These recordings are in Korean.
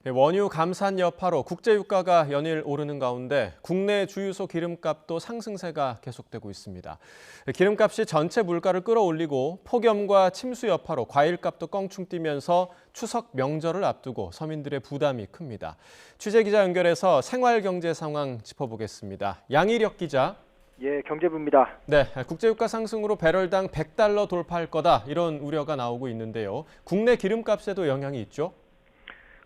원유 감산 여파로 국제유가가 연일 오르는 가운데 국내 주유소 기름값도 상승세가 계속되고 있습니다. 기름값이 전체 물가를 끌어올리고 폭염과 침수 여파로 과일값도 껑충 뛰면서 추석 명절을 앞두고 서민들의 부담이 큽니다. 취재기자 연결해서 생활경제 상황 짚어보겠습니다. 양희력 기자. 예, 경제부입니다. 네, 국제유가 상승으로 배럴당 $100 돌파할 거다 이런 우려가 나오고 있는데요. 국내 기름값에도 영향이 있죠?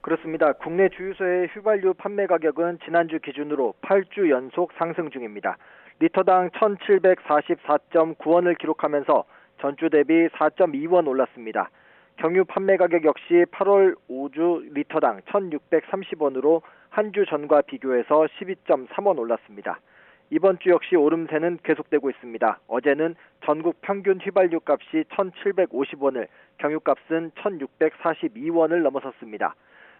그렇습니다. 국내 주유소의 휘발유 판매 가격은 지난주 기준으로 8주 연속 상승 중입니다. 리터당 1,744.9원을 기록하면서 전주 대비 4.2원 올랐습니다. 경유 판매 가격 역시 8월 5주 리터당 1,630원으로 한 주 전과 비교해서 12.3원 올랐습니다. 이번 주 역시 오름세는 계속되고 있습니다. 어제는 전국 평균 휘발유 값이 1,750원을, 경유값은 1,642원을 넘어섰습니다.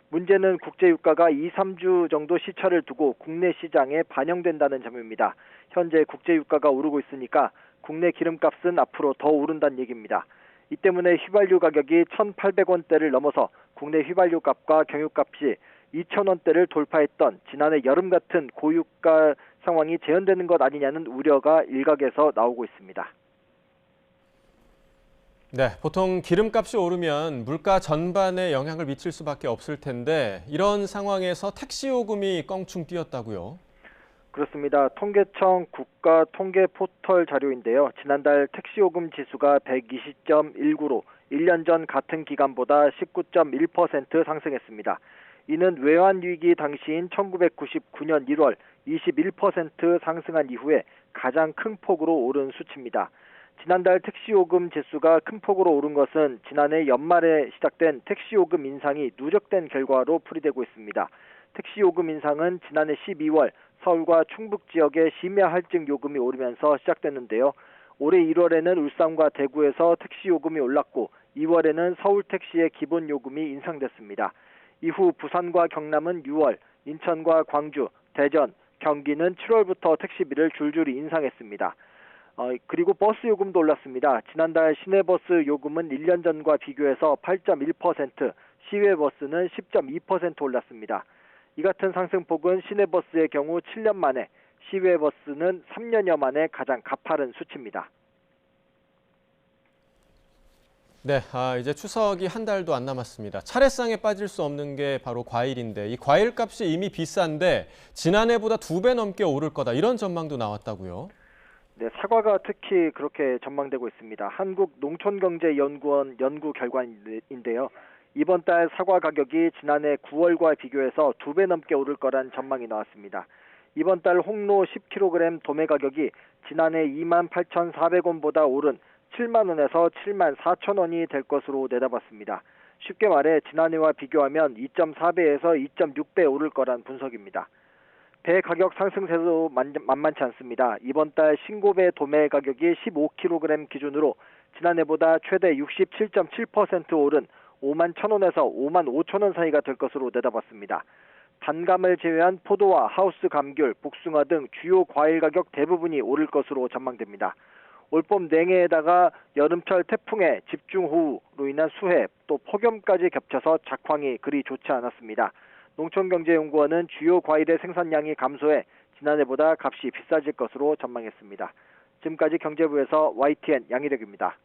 문제는 국제유가가 2, 3주 정도 시차를 두고 국내 시장에 반영된다는 점입니다. 현재 국제유가가 오르고 있으니까 국내 기름값은 앞으로 더 오른다는 얘기입니다. 이 때문에 휘발유 가격이 1,800원대를 넘어서 국내 휘발유 값과 경유값이 2,000원대를 돌파했던 지난해 여름 같은 고유가 상황이 재현되는 것 아니냐는 우려가 일각에서 나오고 있습니다. 네, 보통 기름값이 오르면 물가 전반에 영향을 미칠 수밖에 없을 텐데 이런 상황에서 택시 요금이 껑충 뛰었다고요? 그렇습니다. 통계청 국가통계 포털 자료인데요. 지난달 택시요금 지수가 120.19로 1년 전 같은 기간보다 19.1% 상승했습니다. 이는 외환위기 당시인 1999년 1월 21% 상승한 이후에 가장 큰 폭으로 오른 수치입니다. 지난달 택시요금 지수가 큰 폭으로 오른 것은 지난해 연말에 시작된 택시요금 인상이 누적된 결과로 풀이되고 있습니다. 택시요금 인상은 지난해 12월 서울과 충북 지역의 심야 할증 요금이 오르면서 시작됐는데요. 올해 1월에는 울산과 대구에서 택시요금이 올랐고 2월에는 서울 택시의 기본 요금이 인상됐습니다. 이후 부산과 경남은 6월, 인천과 광주, 대전, 경기는 7월부터 택시비를 줄줄이 인상했습니다. 그리고 버스 요금도 올랐습니다. 지난달 시내버스 요금은 1년 전과 비교해서 8.1%, 시외버스는 10.2% 올랐습니다. 이 같은 상승폭은 시내버스의 경우 7년 만에, 시외버스는 3년여 만에 가장 가파른 수치입니다. 네, 이제 추석이 한 달도 안 남았습니다. 차례상에 빠질 수 없는 게 바로 과일인데 이 과일 값이 이미 비싼데 지난해보다 2배 넘게 오를 거다 이런 전망도 나왔다고요? 네, 사과가 특히 그렇게 전망되고 있습니다. 한국농촌경제연구원 연구 결과인데요. 이번 달 사과 가격이 지난해 9월과 비교해서 2배 넘게 오를 거란 전망이 나왔습니다. 이번 달 홍로 10kg 도매 가격이 지난해 28,400원보다 오른 7만 원에서 7만 4천 원이 될 것으로 내다봤습니다. 쉽게 말해 지난해와 비교하면 2.4배에서 2.6배 오를 거란 분석입니다. 배 가격 상승세도 만만치 않습니다. 이번 달 신고배 도매 가격이 15kg 기준으로 지난해보다 최대 67.7% 오른 5만 1,000원에서 5만 5천 원 사이가 될 것으로 내다봤습니다. 단감을 제외한 포도와 하우스 감귤, 복숭아 등 주요 과일 가격 대부분이 오를 것으로 전망됩니다. 올봄 냉해에다가 여름철 태풍의 집중호우로 인한 수해, 또 폭염까지 겹쳐서 작황이 그리 좋지 않았습니다. 농촌경제연구원은 주요 과일의 생산량이 감소해 지난해보다 값이 비싸질 것으로 전망했습니다. 지금까지 경제부에서 YTN 양희력입니다.